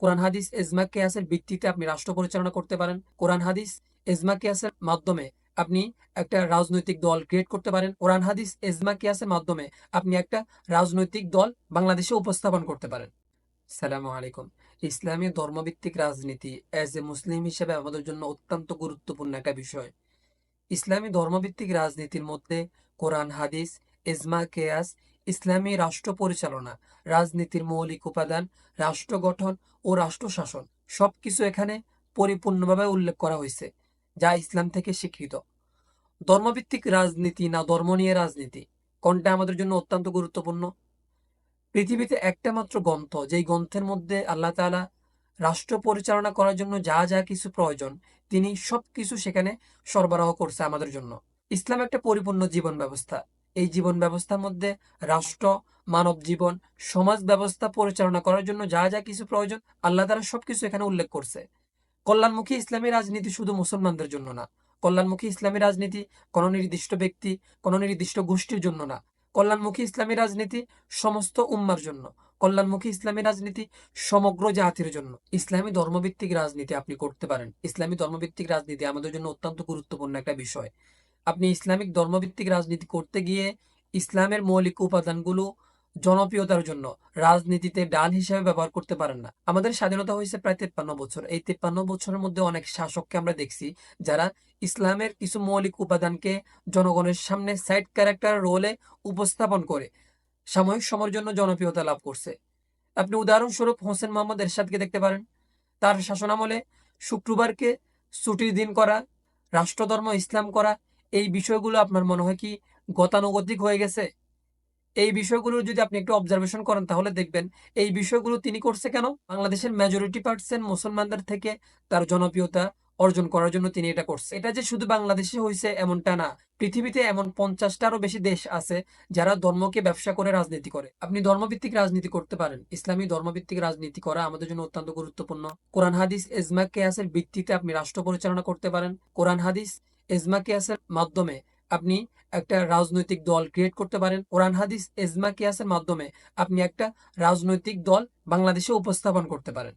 কোরআন হাদিস এজমা কিয়াসের ভিত্তিতে আপনি রাষ্ট্র পরিচালনা করতে পারেন। কোরআন হাদিস এজমা কিয়াসের মাধ্যমে আপনি একটা রাজনৈতিক দল ক্রিয়েট করতে পারেন। কোরআন হাদিস এজমা কিয়াসের মাধ্যমে আপনি একটা রাজনৈতিক দল বাংলাদেশে উপস্থাপন করতে পারেন। সালামু আলাইকুম। ইসলামী ধর্মভিত্তিক রাজনীতি অ্যাজ এ মুসলিম হিসেবে আমাদের জন্য অত্যন্ত গুরুত্বপূর্ণ একটা বিষয়। ইসলামী ধর্মভিত্তিক রাজনীতির মধ্যে কোরআন হাদিস, এজমা কেয়াস, ইসলামী রাষ্ট্র পরিচালনা, রাজনীতির মৌলিক উপাদান, রাষ্ট্র গঠন ও রাষ্ট্র শাসন সবকিছু এখানে পরিপূর্ণভাবে উল্লেখ করা হয়েছে, যা ইসলাম থেকে স্বীকৃত। ধর্মভিত্তিক রাজনীতি না ধর্ম নিয়ে রাজনীতি, কোনটা আমাদের জন্য অত্যন্ত গুরুত্বপূর্ণ। পৃথিবীতে একটা মাত্র গ্রন্থ, যেই গ্রন্থের মধ্যে আল্লাহ তাআলা রাষ্ট্র পরিচালনা করার জন্য যা যা কিছু প্রয়োজন তিনি সবকিছু সেখানে সরবরাহ করছে আমাদের জন্য। ইসলাম একটা পরিপূর্ণ জীবন ব্যবস্থা। এই জীবন ব্যবস্থার মধ্যে রাষ্ট্র, মানব জীবন, সমাজ ব্যবস্থা পরিচালনা করার জন্য যা যা কিছু প্রয়োজন আল্লাহ তাআলা সবকিছু এখানে উল্লেখ করছে। কল্যাণমুখী ইসলামী রাজনীতি শুধু মুসলমানদের জন্য না। কল্যাণমুখী ইসলামী রাজনীতি কোনো নির্দিষ্ট ব্যক্তি, কোনো নির্দিষ্ট গোষ্ঠীর জন্য না। কল্যাণমুখী ইসলামী রাজনীতি সমস্ত উম্মার জন্য। কল্যাণমুখী ইসলামী রাজনীতি সমগ্র জাতির জন্য। ইসলামী ধর্মভিত্তিক রাজনীতি আপনি করতে পারেন। ইসলামী ধর্মভিত্তিক রাজনীতি আমাদের জন্য অত্যন্ত গুরুত্বপূর্ণ একটা বিষয়। আপনি ইসলামিক ধর্মভিত্তিক রাজনীতি করতে গিয়ে ইসলামের মৌলিক উপাদানগুলো জনপ্রিয়তার জন্য রাজনীতিতে ডাল হিসেবে ব্যবহার করতে পারেন না। আমাদের স্বাধীনতা হয়েছে প্রায় 53 বছর। এই 53 বছরের মধ্যে অনেক শাসককে আমরা দেখছি যারা ইসলামের কিছু মৌলিক উপাদানকে জনগণের সামনে সাইড ক্যারেক্টার রোলে উপস্থাপন করে সাময়িক সময়ের জন্য জনপ্রিয়তা লাভ করছে। আপনি উদাহরণস্বরূপ হোসেন মোহাম্মদ এরশাদকে দেখতে পারেন। তার শাসনামলে শুক্রবারকে ছুটির দিন করা, রাষ্ট্রধর্ম ইসলাম করা, এই বিষয়গুলো আপনার মনে হয় কি গতানুগতিক হয়ে গেছে? এই বিষয়গুলো যদি আপনি একটু অবজারভেশন করেন তাহলে দেখবেন এই বিষয়গুলো তিনি করছে কেন? বাংলাদেশের মেজরিটি পার্সেন্ট মুসলমানদের থেকে তার জনপ্রিয়তা অর্জন করার জন্য তিনি এটা করছে। এটা যে শুধু বাংলাদেশে হয়েছে এমনটা না। পৃথিবীতে এমন 50টারও বেশি দেশ আছে যারা ধর্মকে ব্যবসা করে রাজনীতি করে। আপনি ধর্মভিত্তিক রাজনীতি করতে পারেন। ইসলামী ধর্মভিত্তিক রাজনীতি করা আমাদের জন্য অত্যন্ত গুরুত্বপূর্ণ। কোরআন হাদিস এজমা কিয়াসের ভিত্তিতে আপনি রাষ্ট্র পরিচালনা করতে পারেন। কোরআন হাদিস এজমা কিয়াসের মাধ্যমে আপনি একটা রাজনৈতিক দল ক্রিয়েট করতে পারেন। কোরআন হাদিস এজমা কিয়াসের মাধ্যমে আপনি একটা রাজনৈতিক দল বাংলাদেশে উপস্থাপন করতে পারেন।